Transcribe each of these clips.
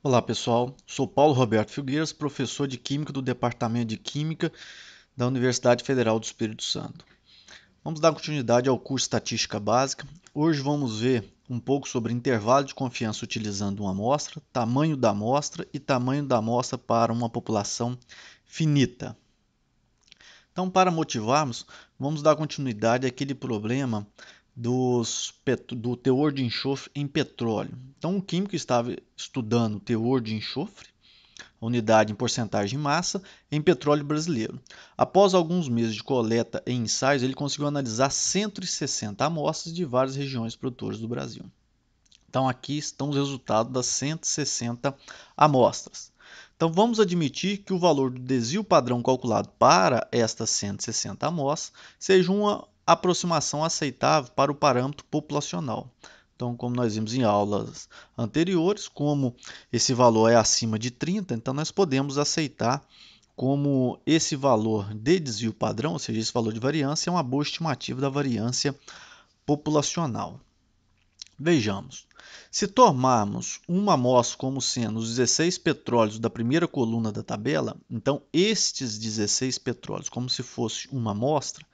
Olá pessoal, sou Paulo Roberto Filgueiras, professor de Química do Departamento de Química da Universidade Federal do Espírito Santo. Vamos dar continuidade ao curso Estatística Básica. Hoje vamos ver um pouco sobre intervalo de confiança utilizando uma amostra, tamanho da amostra e tamanho da amostra para uma população finita. Então, para motivarmos, vamos dar continuidade àquele problema do teor de enxofre em petróleo. Então, um químico estava estudando o teor de enxofre, a unidade em porcentagem de massa, em petróleo brasileiro. Após alguns meses de coleta e ensaios, ele conseguiu analisar 160 amostras de várias regiões produtoras do Brasil. Então, aqui estão os resultados das 160 amostras. Então, vamos admitir que o valor do desvio padrão calculado para estas 160 amostras seja uma aproximação aceitável para o parâmetro populacional. Então, como nós vimos em aulas anteriores, como esse valor é acima de 30, então nós podemos aceitar como esse valor de desvio padrão, ou seja, esse valor de variância, é uma boa estimativa da variância populacional. Vejamos, se tomarmos uma amostra como sendo os 16 petróleos da primeira coluna da tabela, então estes 16 petróleos, como se fosse uma amostra,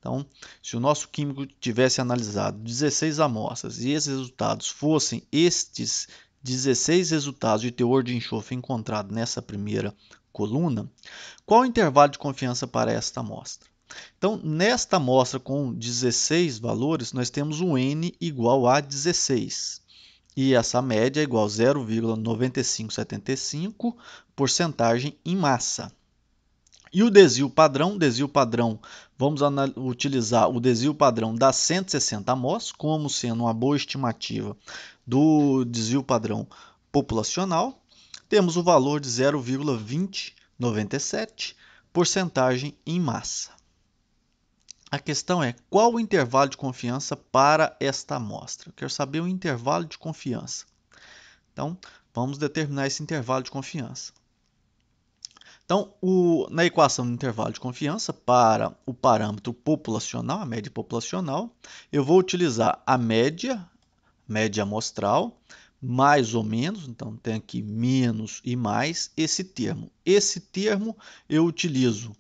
então se o nosso químico tivesse analisado 16 amostras e esses resultados fossem estes 16 resultados de teor de enxofre encontrado nessa primeira coluna, qual o intervalo de confiança para esta amostra? Então, nesta amostra com 16 valores, nós temos um N igual a 16. E essa média é igual a 0,9575 porcentagem em massa. E o desvio padrão, vamos utilizar o desvio padrão das 160 amostras como sendo uma boa estimativa do desvio padrão populacional. Temos o valor de 0,2097 porcentagem em massa. A questão é, qual o intervalo de confiança para esta amostra? Eu quero saber o intervalo de confiança. Então, vamos determinar esse intervalo de confiança. Então, na equação do intervalo de confiança, para o parâmetro populacional, a média populacional, eu vou utilizar a média amostral, mais ou menos, então tem aqui menos e mais esse termo. Esse termo eu utilizo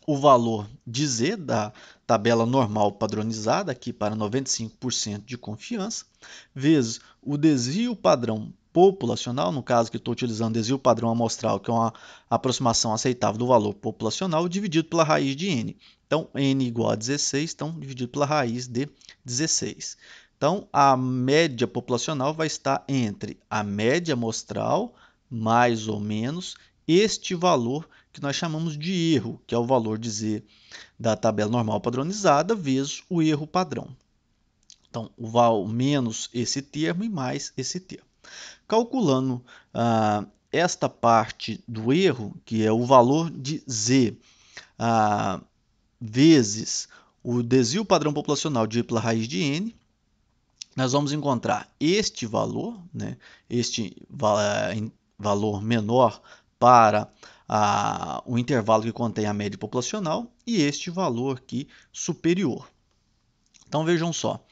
o valor de Z da tabela normal padronizada, aqui para 95% de confiança, vezes o desvio padrão populacional, no caso que estou utilizando desvio padrão amostral, que é uma aproximação aceitável do valor populacional, dividido pela raiz de N. Então, N igual a 16, então, dividido pela raiz de 16. Então, a média populacional vai estar entre a média amostral, mais ou menos, este valor que nós chamamos de erro, que é o valor de Z da tabela normal padronizada, vezes o erro padrão. Então, o menos esse termo e mais esse termo. Calculando esta parte do erro, que é o valor de Z vezes o desvio padrão populacional dividido pela raiz de N, nós vamos encontrar este valor, né, este valor menor para o intervalo que contém a média populacional e este valor aqui superior. Então vejam só,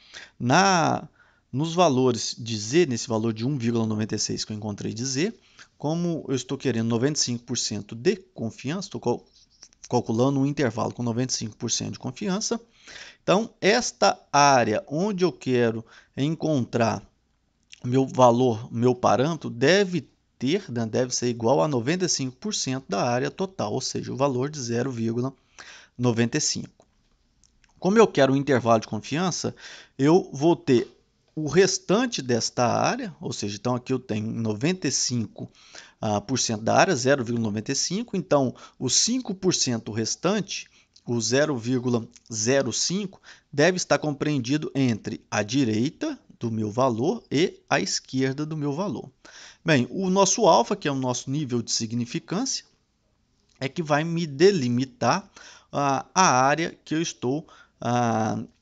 nos valores de Z, nesse valor de 1,96 que eu encontrei de Z, como eu estou querendo 95% de confiança, estou calculando um intervalo com 95% de confiança, então esta área onde eu quero encontrar meu valor, meu parâmetro, deve ser igual a 95% da área total, ou seja, o valor de 0,95. Como eu quero um intervalo de confiança, eu vou ter o restante desta área, ou seja, então aqui eu tenho 95% da área, 0,95, então os 5% restante, o 0,05, deve estar compreendido entre a direita do meu valor e a esquerda do meu valor. Bem, o nosso alfa, que é o nosso nível de significância, é que vai me delimitar a área que eu estou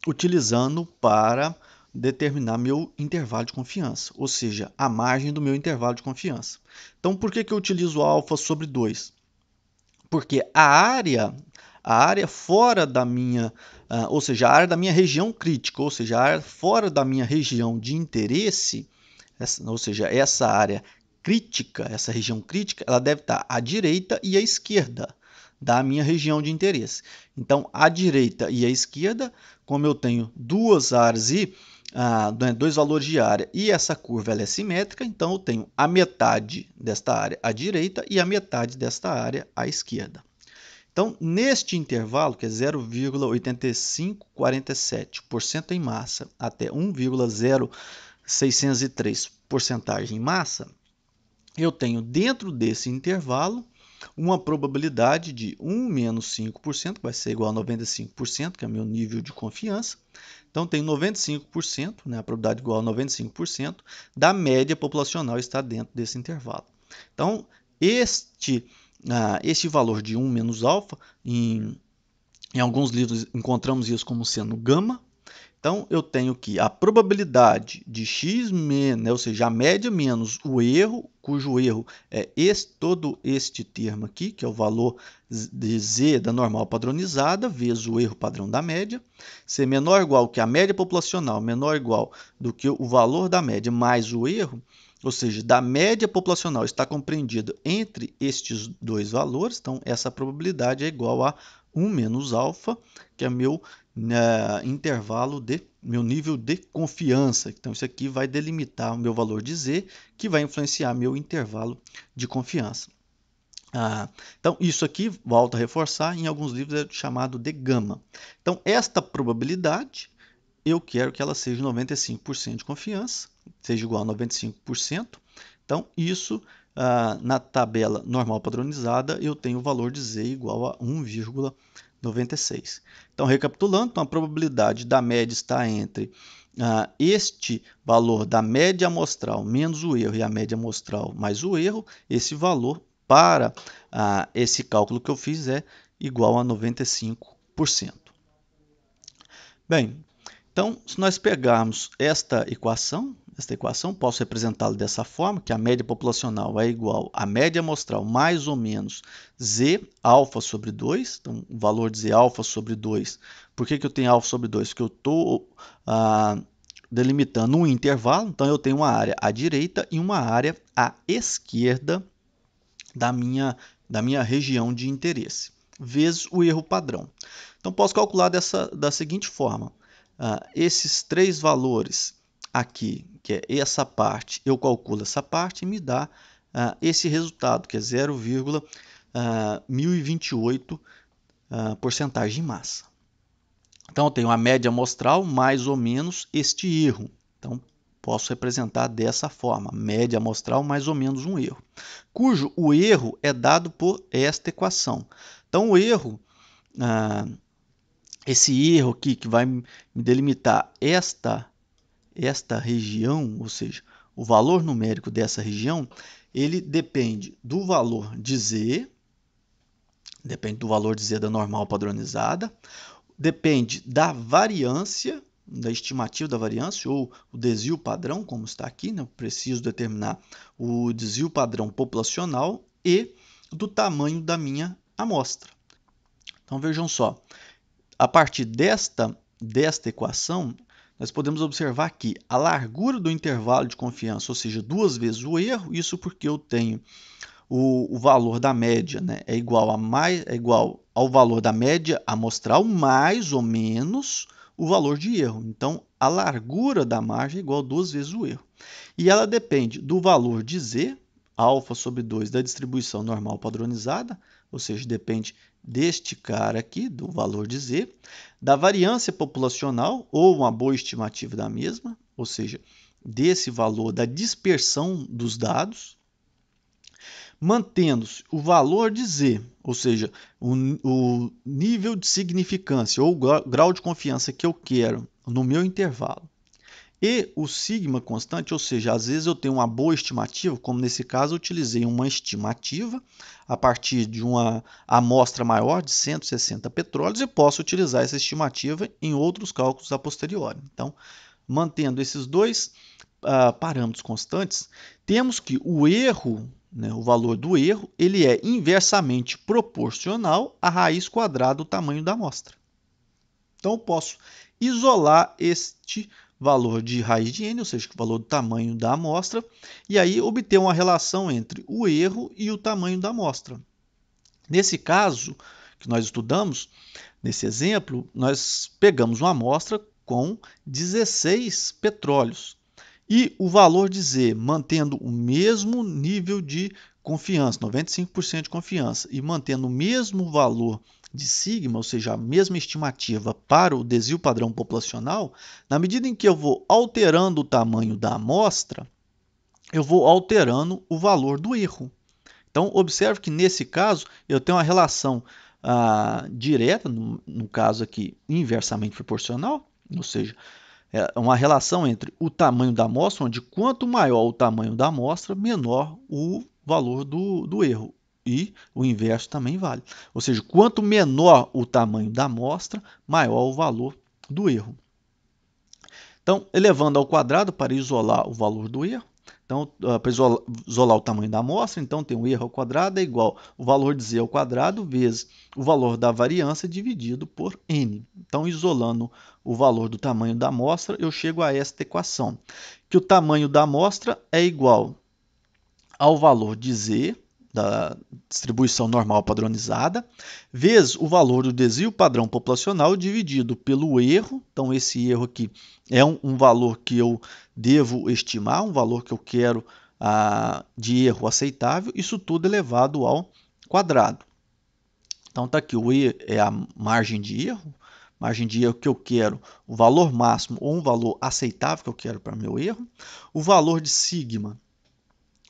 utilizando para determinar meu intervalo de confiança, ou seja, a margem do meu intervalo de confiança. Então, por que eu utilizo alfa sobre 2? Porque a área fora da minha, ou seja, a área da minha região crítica, ou seja, a área fora da minha região de interesse, ou seja, essa área crítica, essa região crítica, ela deve estar à direita e à esquerda da minha região de interesse. Então, à direita e à esquerda, como eu tenho duas áreas e dois valores de área e essa curva ela é simétrica, então eu tenho a metade desta área à direita e a metade desta área à esquerda. Então, neste intervalo, que é 0,8547% em massa até 1,0603 porcentagem em massa, eu tenho dentro desse intervalo uma probabilidade de 1 menos 5%, que vai ser igual a 95%, que é o meu nível de confiança. Então, tem 95%, né, a probabilidade igual a 95% da média populacional estar dentro desse intervalo. Então, este valor de 1 menos alfa, em alguns livros encontramos isso como sendo gama. Então, eu tenho que a probabilidade de x menos, ou seja, a média menos o erro, cujo erro é todo este termo aqui, que é o valor de z da normal padronizada, vezes o erro padrão da média, ser menor ou igual que a média populacional, menor ou igual do que o valor da média mais o erro, ou seja, da média populacional está compreendido entre estes dois valores, então essa probabilidade é igual a 1 menos alfa, que é meu intervalo de meu nível de confiança. Então, isso aqui vai delimitar o meu valor de z, que vai influenciar meu intervalo de confiança. Então, isso aqui, volto a reforçar, em alguns livros é chamado de gama. Então, esta probabilidade, eu quero que ela seja 95% de confiança, seja igual a 95%. Então, isso, na tabela normal padronizada, eu tenho o valor de z igual a 1,96. Então, recapitulando, então, a probabilidade da média está entre este valor da média amostral menos o erro e a média amostral mais o erro. Esse valor para esse cálculo que eu fiz é igual a 95%. Bem, então, se nós pegarmos esta equação, posso representá-la dessa forma, que a média populacional é igual à média amostral mais ou menos z alfa sobre 2. Então, o valor de z alfa sobre 2. Por que eu tenho alfa sobre 2? Porque eu estou delimitando um intervalo. Então, eu tenho uma área à direita e uma área à esquerda da minha região de interesse, vezes o erro padrão. Então, posso calcular da seguinte forma. Esses três valores aqui, que é essa parte, eu calculo essa parte e me dá esse resultado, que é 0,1028 porcentagem de massa. Então, eu tenho a média amostral mais ou menos este erro. Então, posso representar dessa forma, média amostral mais ou menos um erro, cujo o erro é dado por esta equação. Então, o erro, esse erro aqui que vai me delimitar esta região, ou seja, o valor numérico dessa região, ele depende do valor de z, da normal padronizada, depende da variância, da estimativa da variância, ou o desvio padrão, como está aqui, né? Eu preciso determinar o desvio padrão populacional e do tamanho da minha amostra. Então, vejam só, a partir desta equação, nós podemos observar que a largura do intervalo de confiança, ou seja, duas vezes o erro, isso porque eu tenho o valor da média, né, é igual ao valor da média amostral mais ou menos o valor de erro. Então, a largura da margem é igual a duas vezes o erro. E ela depende do valor de z, alfa sobre 2 da distribuição normal padronizada, ou seja, depende deste cara aqui, do valor de z, da variância populacional, ou uma boa estimativa da mesma, ou seja, desse valor da dispersão dos dados, mantendo-se o valor de z, ou seja, o nível de significância ou o grau de confiança que eu quero no meu intervalo, e o sigma constante, ou seja, às vezes eu tenho uma boa estimativa, como nesse caso eu utilizei uma estimativa a partir de uma amostra maior de 160 petróleos e posso utilizar essa estimativa em outros cálculos a posteriori. Então, mantendo esses dois parâmetros constantes, temos que o erro, né, o valor do erro, ele é inversamente proporcional à raiz quadrada do tamanho da amostra. Então, eu posso isolar este valor de raiz de n, ou seja, o valor do tamanho da amostra, e aí obter uma relação entre o erro e o tamanho da amostra. Nesse caso que nós estudamos, nesse exemplo, nós pegamos uma amostra com 16 petróleos e o valor de Z, mantendo o mesmo nível de confiança, 95% de confiança, e mantendo o mesmo valor de sigma, ou seja, a mesma estimativa para o desvio padrão populacional, na medida em que eu vou alterando o tamanho da amostra, eu vou alterando o valor do erro. Então, observe que nesse caso eu tenho uma relação direta, no caso aqui inversamente proporcional, ou seja, é uma relação entre o tamanho da amostra, onde quanto maior o tamanho da amostra, menor o valor do erro. E o inverso também vale. Ou seja, quanto menor o tamanho da amostra, maior o valor do erro. Então, elevando ao quadrado para isolar o valor do erro. Então, para isolar o tamanho da amostra, então tem o erro ao quadrado é igual o valor de z ao quadrado vezes o valor da variância dividido por n. Então, isolando o valor do tamanho da amostra, eu chego a esta equação, que o tamanho da amostra é igual ao valor de z, da distribuição normal padronizada, vezes o valor do desvio padrão populacional dividido pelo erro. Então, esse erro aqui é um valor que eu devo estimar, um valor que eu quero de erro aceitável, isso tudo elevado ao quadrado. Então, está aqui, o E é a margem de erro que eu quero, o valor máximo ou um valor aceitável que eu quero para meu erro, o valor de sigma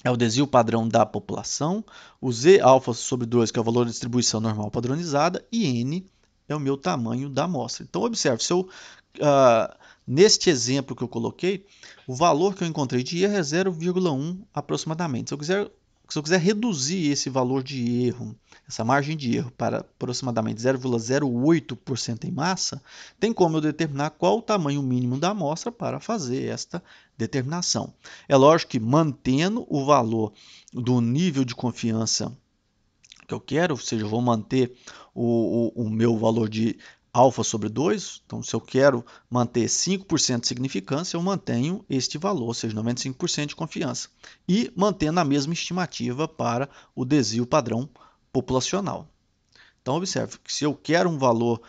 é o desvio padrão da população, o Z alfa sobre 2, que é o valor da distribuição normal padronizada, e N é o meu tamanho da amostra. Então, observe, se eu, neste exemplo que eu coloquei, o valor que eu encontrei de erro é 0,1 aproximadamente. Se eu quiser reduzir esse valor de erro, essa margem de erro, para aproximadamente 0,08% em massa, tem como eu determinar qual o tamanho mínimo da amostra para fazer esta determinação. É lógico que mantendo o valor do nível de confiança que eu quero, ou seja, eu vou manter o meu valor de alfa sobre 2, então se eu quero manter 5% de significância, eu mantenho este valor, ou seja, 95% de confiança, e mantendo a mesma estimativa para o desvio padrão populacional. Então, observe que se eu quero um valor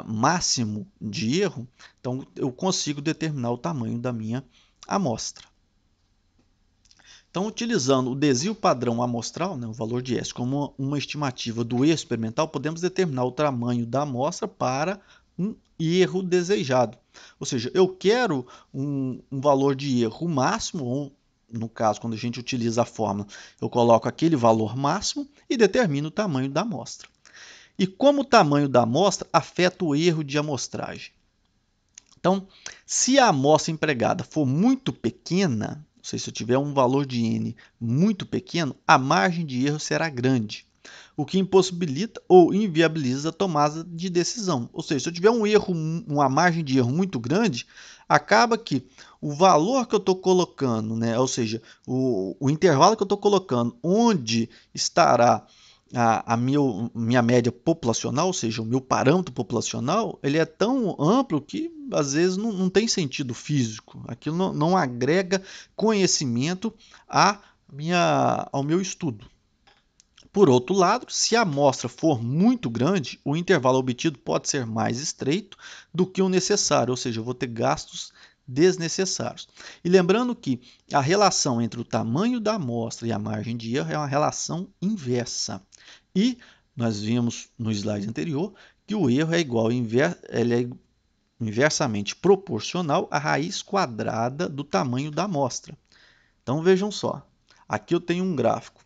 máximo de erro, então eu consigo determinar o tamanho da minha amostra. Então, utilizando o desvio padrão amostral, o valor de S, como uma estimativa do erro experimental, podemos determinar o tamanho da amostra para um erro desejado. Ou seja, eu quero um valor de erro máximo, ou no caso, quando a gente utiliza a fórmula, eu coloco aquele valor máximo e determino o tamanho da amostra. E como o tamanho da amostra afeta o erro de amostragem? Então, se a amostra empregada for muito pequena, ou seja, se eu tiver um valor de n muito pequeno, a margem de erro será grande, o que impossibilita ou inviabiliza a tomada de decisão. Ou seja, se eu tiver um erro, uma margem de erro muito grande, acaba que o valor que eu estou colocando, ou seja, o intervalo que eu estou colocando, onde estará minha média populacional, ou seja, o meu parâmetro populacional, ele é tão amplo que às vezes não tem sentido físico. Aquilo não agrega conhecimento ao meu estudo. Por outro lado, se a amostra for muito grande, o intervalo obtido pode ser mais estreito do que o necessário, ou seja, eu vou ter gastos desnecessários. E lembrando que a relação entre o tamanho da amostra e a margem de erro é uma relação inversa. E nós vimos no slide anterior que o erro é igual, ele é inversamente proporcional à raiz quadrada do tamanho da amostra. Então vejam só, aqui eu tenho um gráfico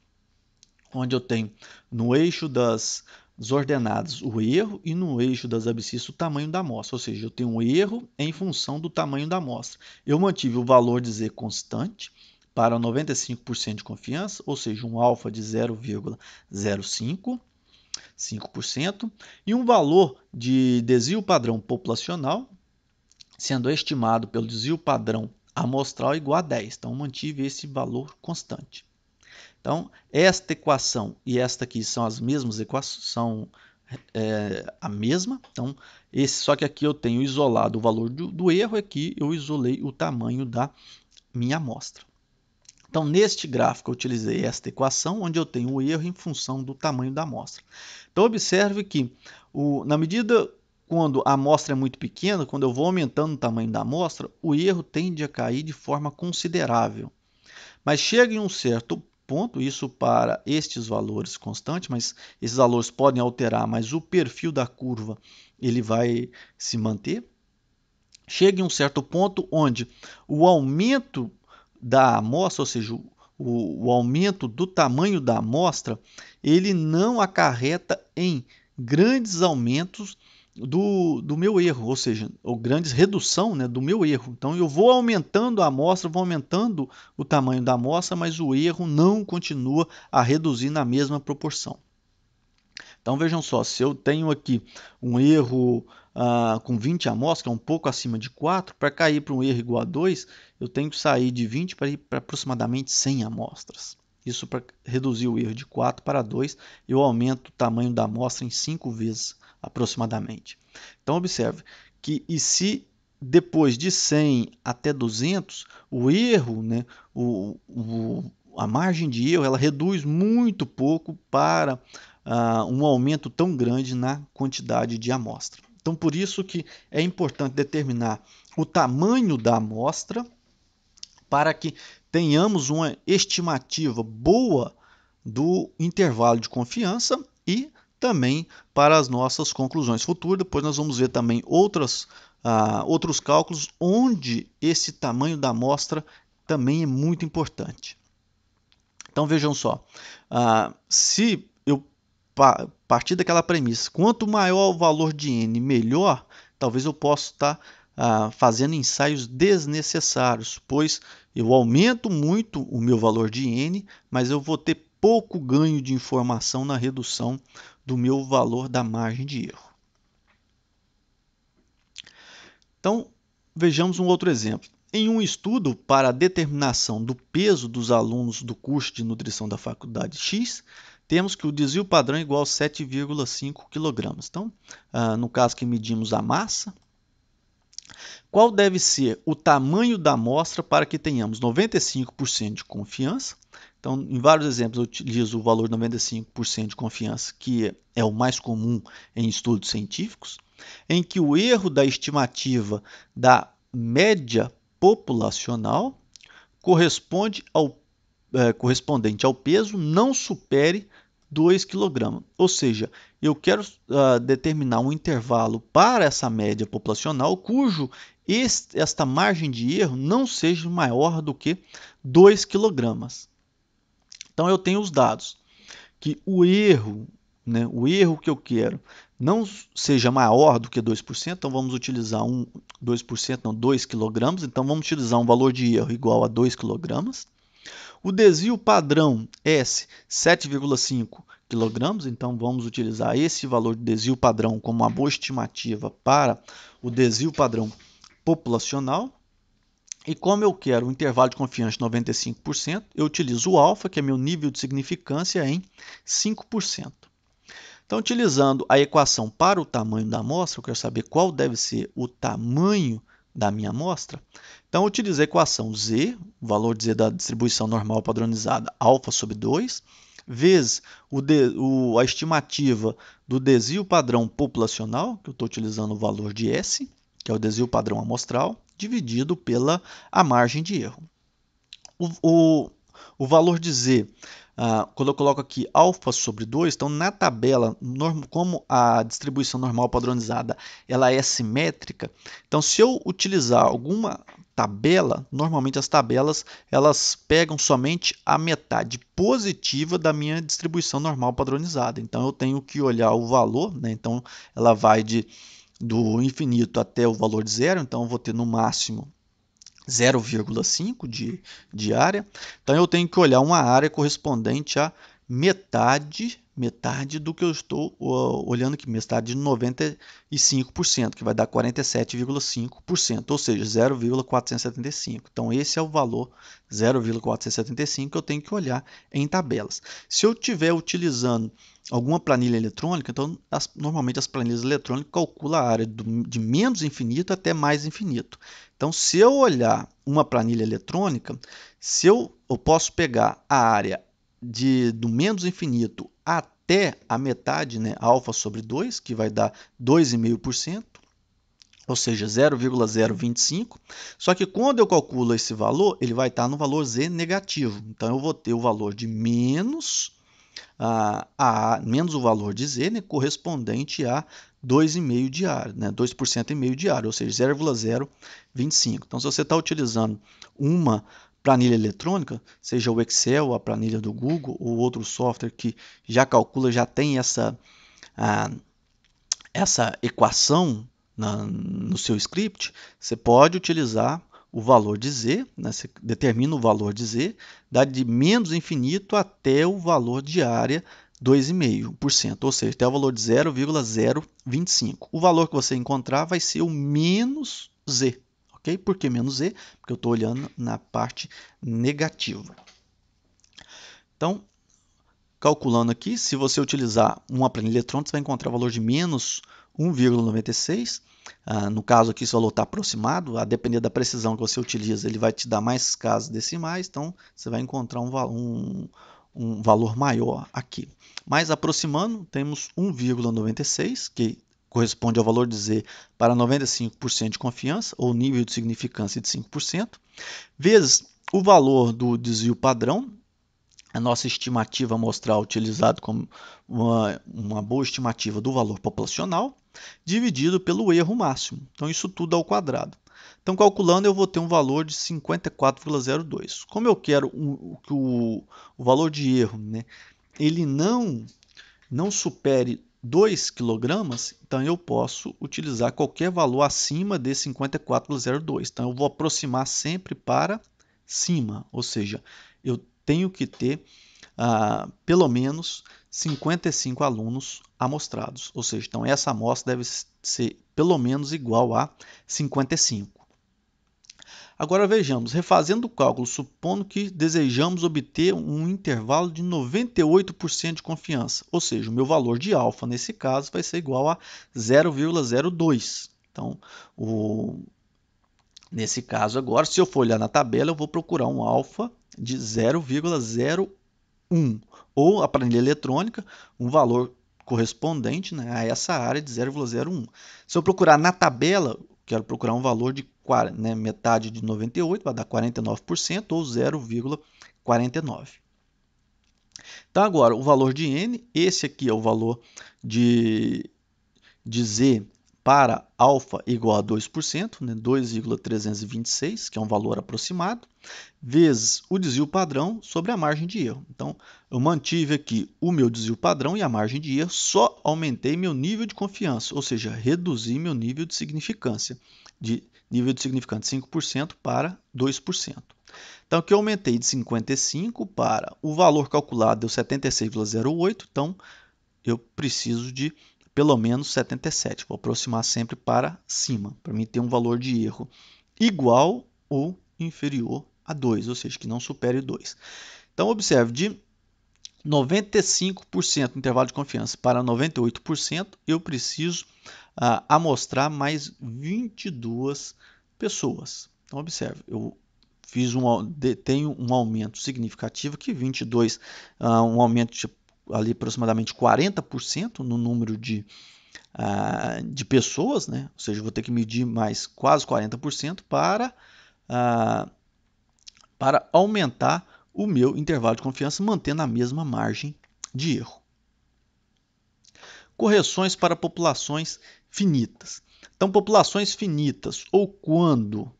onde eu tenho no eixo das ordenadas o erro e no eixo das abscissas o tamanho da amostra, ou seja, eu tenho um erro em função do tamanho da amostra. Eu mantive o valor de Z constante para 95% de confiança, ou seja, um alfa de 0,05%, e um valor de desvio padrão populacional, sendo estimado pelo desvio padrão amostral igual a 10. Então, mantive esse valor constante. Então, esta equação e esta aqui são as mesmas equações, são a mesma. Então, só que aqui eu tenho isolado o valor do erro, aqui eu isolei o tamanho da minha amostra. Então, neste gráfico, eu utilizei esta equação, onde eu tenho o erro em função do tamanho da amostra. Então, observe que, na medida quando a amostra é muito pequena, quando eu vou aumentando o tamanho da amostra, o erro tende a cair de forma considerável. Mas chega em um certo ponto, isso para estes valores constantes, mas esses valores podem alterar, mas o perfil da curva ele vai se manter. Chega em um certo ponto onde o aumento da amostra, ou seja, o aumento do tamanho da amostra, ele não acarreta em grandes aumentos do meu erro, ou seja, ou grandes redução, né, do meu erro. Então eu vou aumentando a amostra, vou aumentando o tamanho da amostra, mas o erro não continua a reduzir na mesma proporção. Então vejam só, se eu tenho aqui um erro com 20 amostras, que é um pouco acima de 4, para cair para um erro igual a 2, eu tenho que sair de 20 para ir para aproximadamente 100 amostras. Isso para reduzir o erro de 4 para 2, eu aumento o tamanho da amostra em 5 vezes aproximadamente. Então observe que se depois de 100 até 200, o erro, né, a margem de erro, ela reduz muito pouco para um aumento tão grande na quantidade de amostra. Então, por isso que é importante determinar o tamanho da amostra para que tenhamos uma estimativa boa do intervalo de confiança e também para as nossas conclusões futuras. Depois nós vamos ver também outros cálculos onde esse tamanho da amostra também é muito importante. Então vejam só, se eu partir daquela premissa, quanto maior o valor de n, melhor, talvez eu possa estar fazendo ensaios desnecessários, pois eu aumento muito o meu valor de n, mas eu vou ter pouco ganho de informação na redução do meu valor da margem de erro. Então, vejamos um outro exemplo. Em um estudo para a determinação do peso dos alunos do curso de nutrição da faculdade X, temos que o desvio padrão é igual a 7,5 kg. Então, no caso que medimos a massa, qual deve ser o tamanho da amostra para que tenhamos 95% de confiança? Então, em vários exemplos, eu utilizo o valor de 95% de confiança, que é o mais comum em estudos científicos, em que o erro da estimativa da média populacional correspondente ao peso não supere 2 kg. Ou seja, eu quero determinar um intervalo para essa média populacional esta margem de erro não seja maior do que 2 kg. Então eu tenho os dados que o erro que eu quero não seja maior do que 2%, então vamos utilizar 2 kg, então vamos utilizar um valor de erro igual a 2 kg. O desvio padrão S, 7,5 kg, então vamos utilizar esse valor de desvio padrão como uma boa estimativa para o desvio padrão populacional. E como eu quero um intervalo de confiança de 95%, eu utilizo o alfa, que é meu nível de significância, em 5%. Então, utilizando a equação para o tamanho da amostra, eu quero saber qual deve ser o tamanho da minha amostra. Então, eu utilizo a equação Z, o valor de Z da distribuição normal padronizada, alfa sobre 2, vezes a estimativa do desvio padrão populacional, que eu estou utilizando o valor de S, que é o desvio padrão amostral, dividido pela a margem de erro. O valor de Z, quando eu coloco aqui alfa sobre 2, então na tabela, como a distribuição normal padronizada ela é simétrica, então se eu utilizar alguma tabela, normalmente as tabelas elas pegam somente a metade positiva da minha distribuição normal padronizada. Então eu tenho que olhar o valor, né? Então ela vai do infinito até o valor de zero, então eu vou ter no máximo 0,5 de área. Então eu tenho que olhar uma área correspondente a metade metade do que eu estou olhando aqui, metade de 95%, que vai dar 47,5%, ou seja, 0,475. Então, esse é o valor 0,475 que eu tenho que olhar em tabelas. Se eu estiver utilizando alguma planilha eletrônica, então, normalmente as planilhas eletrônicas calculam a área de menos infinito até mais infinito. Então, se eu olhar uma planilha eletrônica, se eu posso pegar a área do menos infinito até a metade, né, alfa sobre 2, que vai dar 2,5%, ou seja, 0,025. Só que quando eu calculo esse valor, ele vai estar no valor z negativo. Então, eu vou ter o valor de menos o valor de z, né, correspondente a 2,5 de área, né, 2,5% de área, ou seja, 0,025. Então, se você está utilizando uma planilha eletrônica, seja o Excel, a planilha do Google ou outro software que já calcula, já tem essa equação no seu script, você pode utilizar o valor de z, né? Você determina o valor de z, dá de menos infinito até o valor de área 2,5%, ou seja, até o valor de 0,025. O valor que você encontrar vai ser o menos z. Okay? Por que menos z? Porque eu estou olhando na parte negativa. Então, calculando aqui, se você utilizar uma planilha eletrônica, você vai encontrar o valor de menos 1,96. No caso aqui, esse valor está aproximado, a depender da precisão que você utiliza, ele vai te dar mais casas decimais, então você vai encontrar um valor maior aqui. Mas aproximando, temos 1,96, que corresponde ao valor de z para 95% de confiança, ou nível de significância de 5%, vezes o valor do desvio padrão, a nossa estimativa amostral utilizado como uma boa estimativa do valor populacional, dividido pelo erro máximo. Então, isso tudo ao quadrado. Então, calculando, eu vou ter um valor de 54,02. Como eu quero que o valor de erro, né, ele não supere 2 kg, então eu posso utilizar qualquer valor acima de 54,02. Então, eu vou aproximar sempre para cima, ou seja, eu tenho que ter pelo menos 55 alunos amostrados, ou seja, então essa amostra deve ser pelo menos igual a 55. Agora vejamos, refazendo o cálculo, supondo que desejamos obter um intervalo de 98% de confiança, ou seja, o meu valor de alfa nesse caso vai ser igual a 0,02. Então, nesse caso agora, se eu for olhar na tabela, eu vou procurar um alfa de 0,01, ou a planilha eletrônica, um valor correspondente, né, a essa área de 0,01. Se eu procurar na tabela, quero procurar um valor de metade de 98, vai dar 49%, ou 0,49. Então, agora, o valor de n, esse aqui é o valor de z para alfa igual a 2%, né, 2,326, que é um valor aproximado, vezes o desvio padrão sobre a margem de erro. Então, eu mantive aqui o meu desvio padrão e a margem de erro, só aumentei meu nível de confiança, ou seja, reduzi meu nível de significância, de nível de significância 5% para 2%. Então, aqui eu aumentei de 55 para o valor calculado deu 76,08, então eu preciso de pelo menos 77. Vou aproximar sempre para cima, para mim ter um valor de erro igual ou inferior a 2, ou seja, que não supere 2. Então, observe, de 95% intervalo de confiança para 98%, eu preciso amostrar mais 22 pessoas. Então, observe, eu tenho um aumento significativo, que 22, um aumento de ali aproximadamente 40% no número de pessoas, né? Ou seja, vou ter que medir mais quase 40% para aumentar o meu intervalo de confiança, mantendo a mesma margem de erro. Correções para populações finitas. Então, populações finitas, ou quando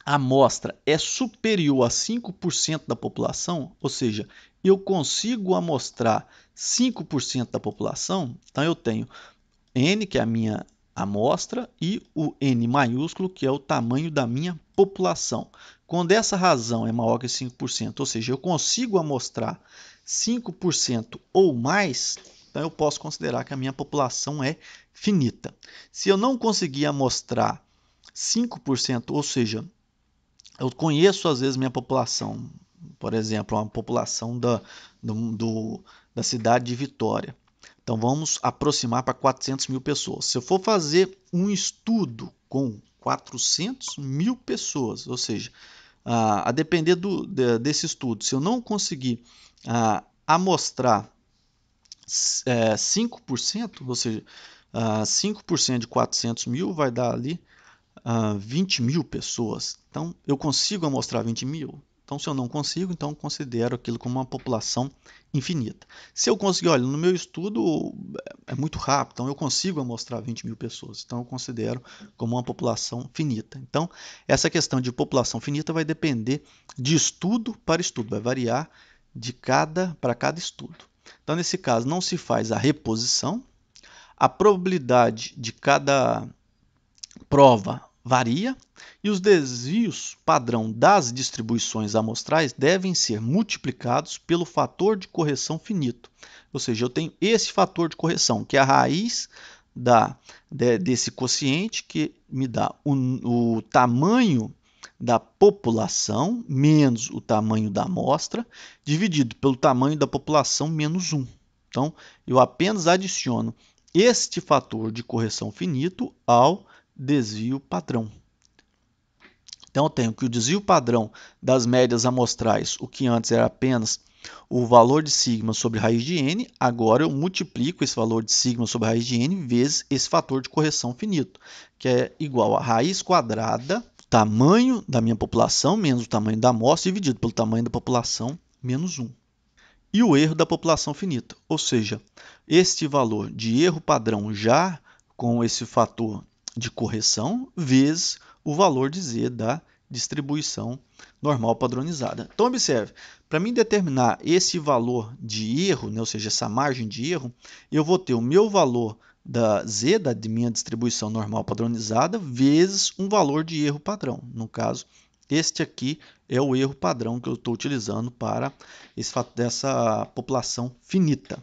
a amostra é superior a 5% da população, ou seja, eu consigo amostrar 5% da população, então eu tenho N, que é a minha amostra, e o N maiúsculo, que é o tamanho da minha população. Quando essa razão é maior que 5%, ou seja, eu consigo amostrar 5% ou mais, então eu posso considerar que a minha população é finita. Se eu não conseguir amostrar 5%, ou seja, eu conheço às vezes minha população, por exemplo, a população da cidade de Vitória. Então vamos aproximar para 400 mil pessoas. Se eu for fazer um estudo com 400 mil pessoas, ou seja, a depender desse estudo, se eu não conseguir amostrar 5%, ou seja, 5% de 400 mil vai dar ali 20 mil pessoas. Então, eu consigo amostrar 20 mil? Então, se eu não consigo, então eu considero aquilo como uma população infinita. Se eu conseguir, olha, no meu estudo é muito rápido, então eu consigo amostrar 20 mil pessoas. Então, eu considero como uma população finita. Então, essa questão de população finita vai depender de estudo para estudo, vai variar para cada estudo. Então, nesse caso, não se faz a reposição, a probabilidade de cada prova varia e os desvios padrão das distribuições amostrais devem ser multiplicados pelo fator de correção finito. Ou seja, eu tenho esse fator de correção, que é a raiz desse quociente, que me dá o tamanho da população menos o tamanho da amostra, dividido pelo tamanho da população menos 1. Então, eu apenas adiciono este fator de correção finito ao desvio padrão. Então, eu tenho que o desvio padrão das médias amostrais, o que antes era apenas o valor de sigma sobre raiz de n, agora eu multiplico esse valor de sigma sobre raiz de n vezes esse fator de correção finito, que é igual a raiz quadrada, tamanho da minha população menos o tamanho da amostra, dividido pelo tamanho da população menos 1. E o erro da população finita, ou seja, este valor de erro padrão já com esse fator de correção vezes o valor de z da distribuição normal padronizada. Então, observe, para mim determinar esse valor de erro, né, ou seja, essa margem de erro, eu vou ter o meu valor da z, da minha distribuição normal padronizada, vezes um valor de erro padrão. No caso, este aqui é o erro padrão que eu estou utilizando para dessa população finita.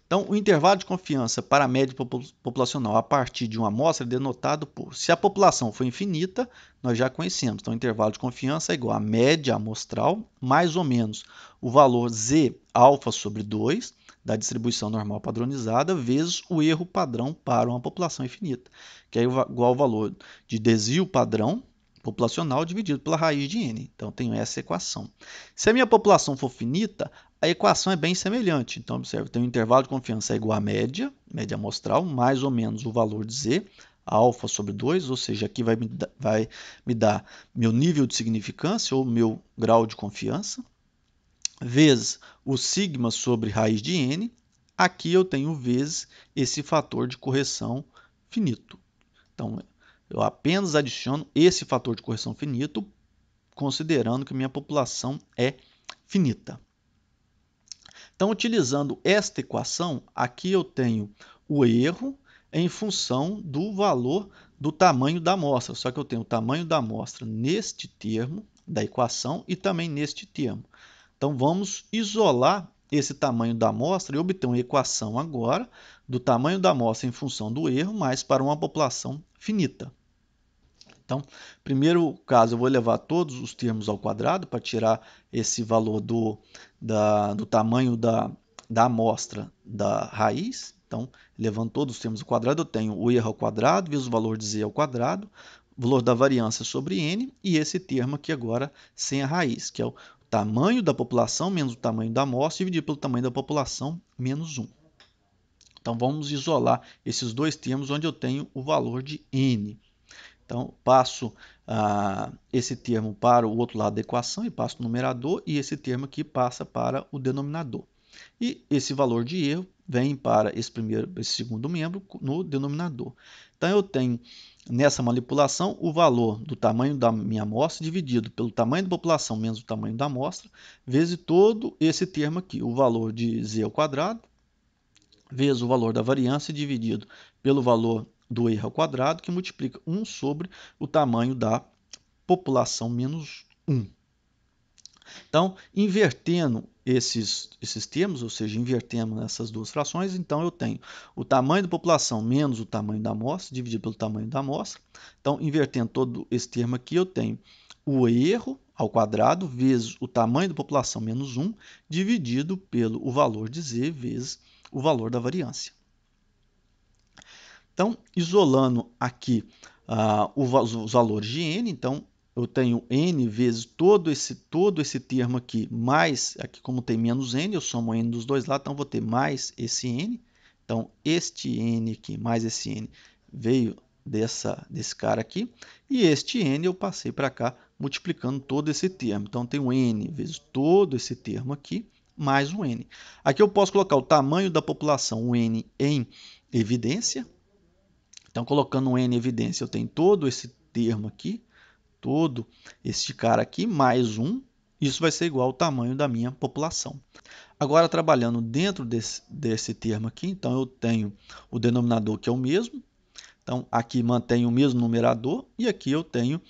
Então, o intervalo de confiança para a média populacional a partir de uma amostra é denotado por, se a população for infinita, nós já conhecemos. Então, o intervalo de confiança é igual a média amostral, mais ou menos o valor z alfa sobre 2 da distribuição normal padronizada, vezes o erro padrão para uma população infinita, que é igual ao valor de desvio padrão populacional dividido pela raiz de n. Então, tenho essa equação. Se a minha população for finita, a equação é bem semelhante. Então, observe, tem um intervalo de confiança igual a média amostral, mais ou menos o valor de z, alfa sobre 2, ou seja, aqui vai me dar meu nível de significância ou meu grau de confiança, vezes o sigma sobre raiz de n. Aqui eu tenho vezes esse fator de correção finito. Então, eu apenas adiciono esse fator de correção finito, considerando que minha população é finita. Então, utilizando esta equação, aqui eu tenho o erro em função do valor do tamanho da amostra. Só que eu tenho o tamanho da amostra neste termo da equação e também neste termo. Então, vamos isolar esse tamanho da amostra e obter uma equação agora do tamanho da amostra em função do erro, mas para uma população finita. Então, primeiro caso, eu vou levar todos os termos ao quadrado para tirar esse valor do tamanho da amostra da raiz. Então, levando todos os termos ao quadrado, eu tenho o erro ao quadrado vezes o valor de z ao quadrado, o valor da variância sobre n, e esse termo aqui agora sem a raiz, que é o tamanho da população menos o tamanho da amostra, dividido pelo tamanho da população menos 1. Então, vamos isolar esses dois termos onde eu tenho o valor de n. Então, passo esse termo para o outro lado da equação e passo no numerador, e esse termo aqui passa para o denominador. E esse valor de erro vem para esse segundo membro no denominador. Então, eu tenho nessa manipulação o valor do tamanho da minha amostra dividido pelo tamanho da população menos o tamanho da amostra, vezes todo esse termo aqui, o valor de z ao quadrado, vezes o valor da variância dividido pelo valor do erro ao quadrado, que multiplica 1 sobre o tamanho da população menos 1. Então, invertendo esses termos, ou seja, invertemos essas duas frações, então eu tenho o tamanho da população menos o tamanho da amostra, dividido pelo tamanho da amostra. Então, invertendo todo esse termo aqui, eu tenho o erro ao quadrado vezes o tamanho da população menos 1, dividido pelo valor de z vezes o valor da variância. Então, isolando aqui os valores de n, então eu tenho n vezes todo esse termo aqui, mais, aqui como tem menos n, eu somo n dos dois lados, então vou ter mais esse n. Então, este n aqui mais esse n veio desse cara aqui, e este n eu passei para cá, multiplicando todo esse termo. Então, tenho n vezes todo esse termo aqui, mais o n. Aqui eu posso colocar o tamanho da população, o n, em evidência. Então, colocando um n em evidência, eu tenho todo esse termo aqui, todo este cara aqui, mais 1. Isso vai ser igual ao tamanho da minha população. Agora, trabalhando dentro desse termo aqui, então eu tenho o denominador que é o mesmo. Então, aqui mantenho o mesmo numerador e aqui eu tenho,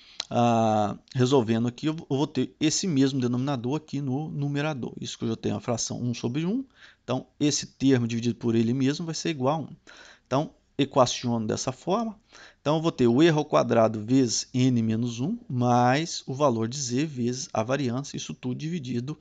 resolvendo aqui, eu vou ter esse mesmo denominador aqui no numerador. Isso que eu já tenho a fração 1 sobre 1. Então, esse termo dividido por ele mesmo vai ser igual a 1. Então, equaciono dessa forma. Então, eu vou ter o erro ao quadrado vezes n menos 1, mais o valor de z vezes a variância, isso tudo dividido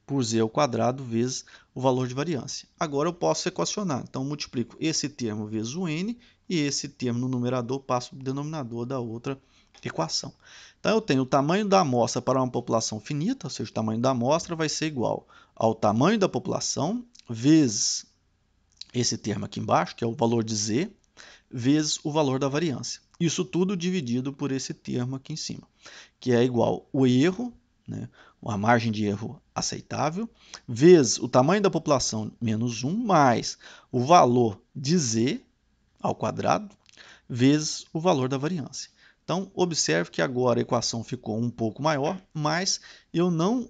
por z ao quadrado vezes o valor de variância. Agora eu posso equacionar. Então, eu multiplico esse termo vezes o n, e esse termo no numerador passa para o denominador da outra equação. Então, eu tenho o tamanho da amostra para uma população finita, ou seja, o tamanho da amostra vai ser igual ao tamanho da população vezes esse termo aqui embaixo, que é o valor de z, vezes o valor da variância. Isso tudo dividido por esse termo aqui em cima, que é igual o erro, né, a margem de erro aceitável, vezes o tamanho da população menos 1, mais o valor de z ao quadrado, vezes o valor da variância. Então, observe que agora a equação ficou um pouco maior, mas eu não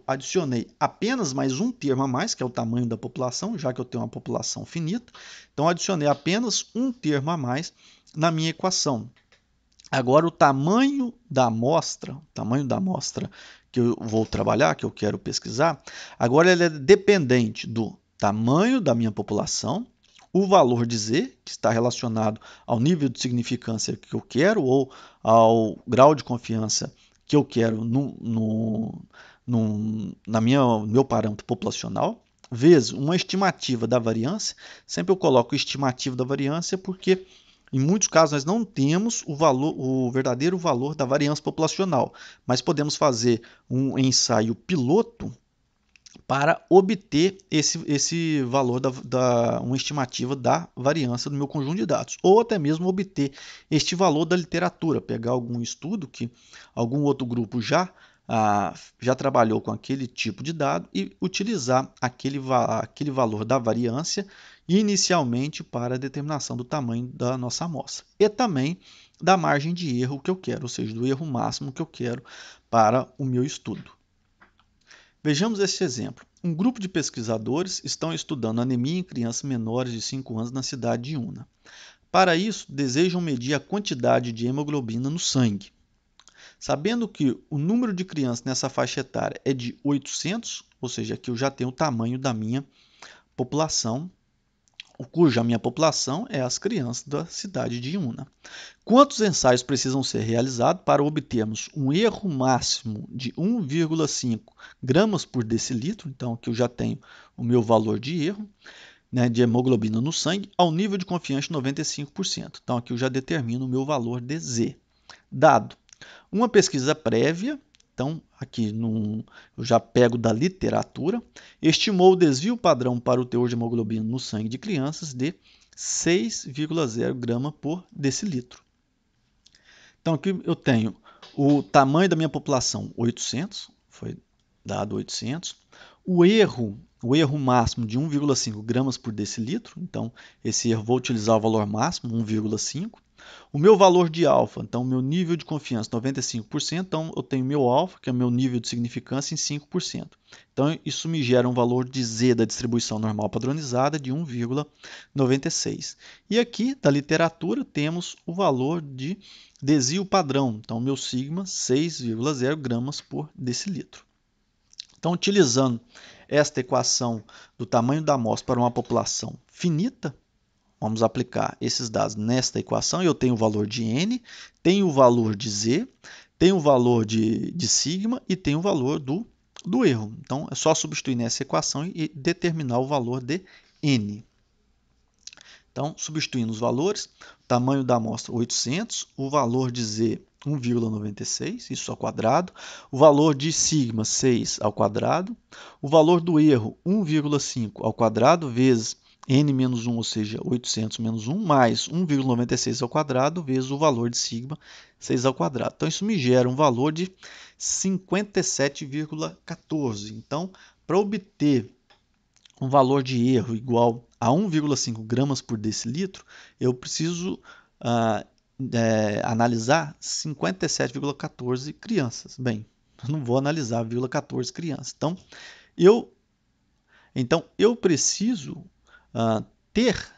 adicionei apenas mais um termo a mais, que é o tamanho da população, já que eu tenho uma população finita. Então, adicionei apenas um termo a mais na minha equação. Agora, o tamanho da amostra que eu vou trabalhar, que eu quero pesquisar, agora ele é dependente do tamanho da minha população, o valor de z, que está relacionado ao nível de significância que eu quero ou ao grau de confiança que eu quero no meu parâmetro populacional, vezes uma estimativa da variância. Sempre eu coloco estimativa da variância porque em muitos casos nós não temos o verdadeiro valor da variância populacional, mas podemos fazer um ensaio piloto para obter esse valor uma estimativa da variância do meu conjunto de dados, ou até mesmo obter este valor da literatura, pegar algum estudo que algum outro grupo já trabalhou com aquele tipo de dado e utilizar aquele valor da variância inicialmente para a determinação do tamanho da nossa amostra e também da margem de erro que eu quero, ou seja, do erro máximo que eu quero para o meu estudo. Vejamos este exemplo. Um grupo de pesquisadores estão estudando anemia em crianças menores de 5 anos na cidade de Una. Para isso, desejam medir a quantidade de hemoglobina no sangue. Sabendo que o número de crianças nessa faixa etária é de 800, ou seja, aqui eu já tenho o tamanho da minha população, cuja minha população é as crianças da cidade de Una. Quantos ensaios precisam ser realizados para obtermos um erro máximo de 1,5 gramas por decilitro? Então, aqui eu já tenho o meu valor de erro, né, de hemoglobina no sangue, ao nível de confiança de 95%. Então, aqui eu já determino o meu valor de Z. Dado uma pesquisa prévia, então aqui eu já pego da literatura, estimou o desvio padrão para o teor de hemoglobina no sangue de crianças de 6,0 grama por decilitro. Então, aqui eu tenho o tamanho da minha população, 800, foi dado 800. O erro máximo de 1,5 gramas por decilitro, então esse erro vou utilizar o valor máximo, 1,5. O meu valor de alfa, então meu nível de confiança, 95%, então eu tenho meu alfa, que é o meu nível de significância, em 5%. Então isso me gera um valor de Z da distribuição normal padronizada de 1,96. E aqui, da literatura, temos o valor de desvio padrão, então meu sigma, 6,0 gramas por decilitro. Então, utilizando esta equação do tamanho da amostra para uma população finita, vamos aplicar esses dados nesta equação. Eu tenho o valor de n, tenho o valor de z, tenho o valor de sigma e tenho o valor do erro. Então, é só substituir nessa equação e determinar o valor de n. Então, substituindo os valores, o tamanho da amostra 800, o valor de z 1,96, isso ao quadrado, o valor de sigma 6 ao quadrado, o valor do erro 1,5 ao quadrado vezes n menos 1, ou seja, 800 menos 1, mais 1,96 ao quadrado vezes o valor de sigma 6 ao quadrado. Então, isso me gera um valor de 57,14. Então, para obter um valor de erro igual a 1,5 gramas por decilitro, eu preciso analisar 57,14 crianças. Bem, eu não vou analisar 0,14 crianças. Então, eu preciso ter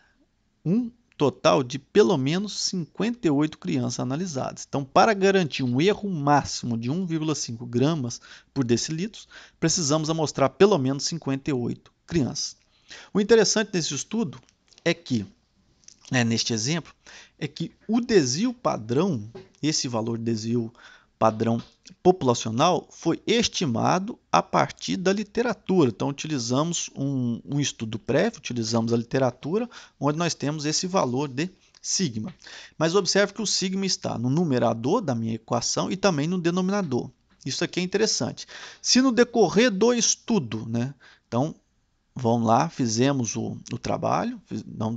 um total de pelo menos 58 crianças analisadas. Então, para garantir um erro máximo de 1,5 gramas por decilitro, precisamos amostrar pelo menos 58 crianças. O interessante nesse estudo é que, neste exemplo, é que o desvio padrão, esse valor de desvio padrão populacional, foi estimado a partir da literatura. Então, utilizamos um estudo prévio, utilizamos a literatura, onde nós temos esse valor de sigma. Mas observe que o sigma está no numerador da minha equação e também no denominador. Isso aqui é interessante. Se no decorrer do estudo, então, vamos lá, fizemos o trabalho,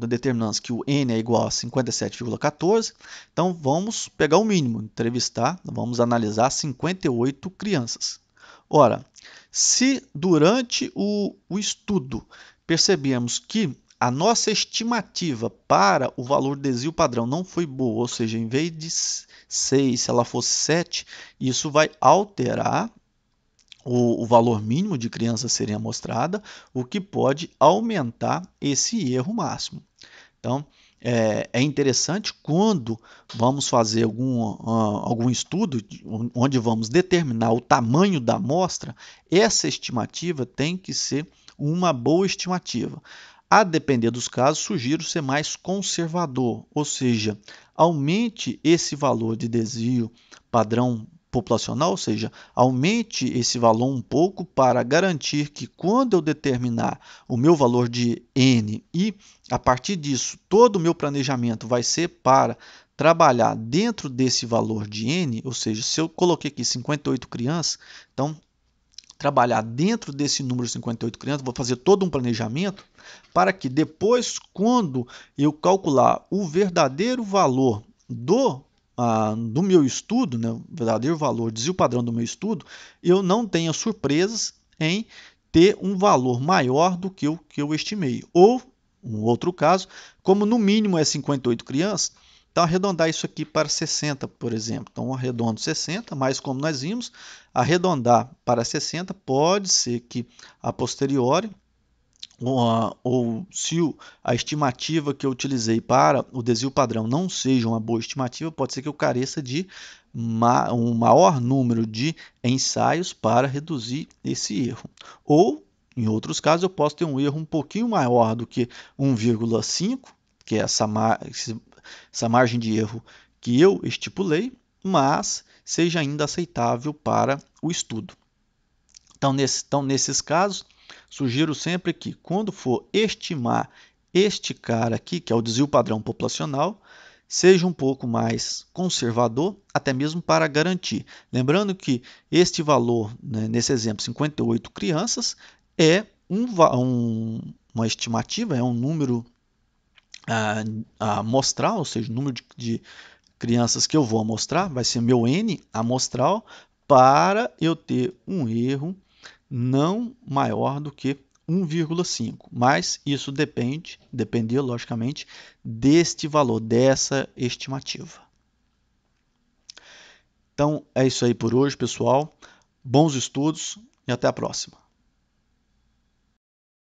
determinamos que o n é igual a 57,14. Então, vamos pegar o mínimo, entrevistar, vamos analisar 58 crianças. Ora, se durante o estudo percebemos que a nossa estimativa para o valor de desvio padrão não foi boa, ou seja, em vez de 6, se ela fosse 7, isso vai alterar o valor mínimo de crianças a serem amostrada, o que pode aumentar esse erro máximo. Então, é interessante quando vamos fazer algum estudo onde vamos determinar o tamanho da amostra, essa estimativa tem que ser uma boa estimativa. A depender dos casos, sugiro ser mais conservador, ou seja, aumente esse valor de desvio padrão populacional, ou seja, aumente esse valor um pouco para garantir que quando eu determinar o meu valor de n e a partir disso todo o meu planejamento vai ser para trabalhar dentro desse valor de n, ou seja, se eu coloquei aqui 58 crianças, então trabalhar dentro desse número 58 crianças, vou fazer todo um planejamento para que depois, quando eu calcular o verdadeiro valor do meu estudo, o verdadeiro valor, desvio padrão do meu estudo, eu não tenha surpresas em ter um valor maior do que o que eu estimei. Ou, um outro caso, como no mínimo é 58 crianças, então arredondar isso aqui para 60, por exemplo. Então, arredondo 60, mas como nós vimos, arredondar para 60 pode ser que a posteriori, ou se a estimativa que eu utilizei para o desvio padrão não seja uma boa estimativa, pode ser que eu careça de um maior número de ensaios para reduzir esse erro. Ou, em outros casos, eu posso ter um erro um pouquinho maior do que 1,5, que é essa margem de erro que eu estipulei, mas seja ainda aceitável para o estudo. Então, nesses casos, sugiro sempre que, quando for estimar este cara aqui, que é o desvio padrão populacional, seja um pouco mais conservador, até mesmo para garantir. Lembrando que este valor, nesse exemplo, 58 crianças, é uma estimativa, é um número amostral, ou seja, o número de crianças que eu vou amostrar, vai ser meu n amostral, para eu ter um erro não maior do que 1,5, mas isso depende, logicamente, deste valor, dessa estimativa. Então, é isso aí por hoje, pessoal. Bons estudos e até a próxima.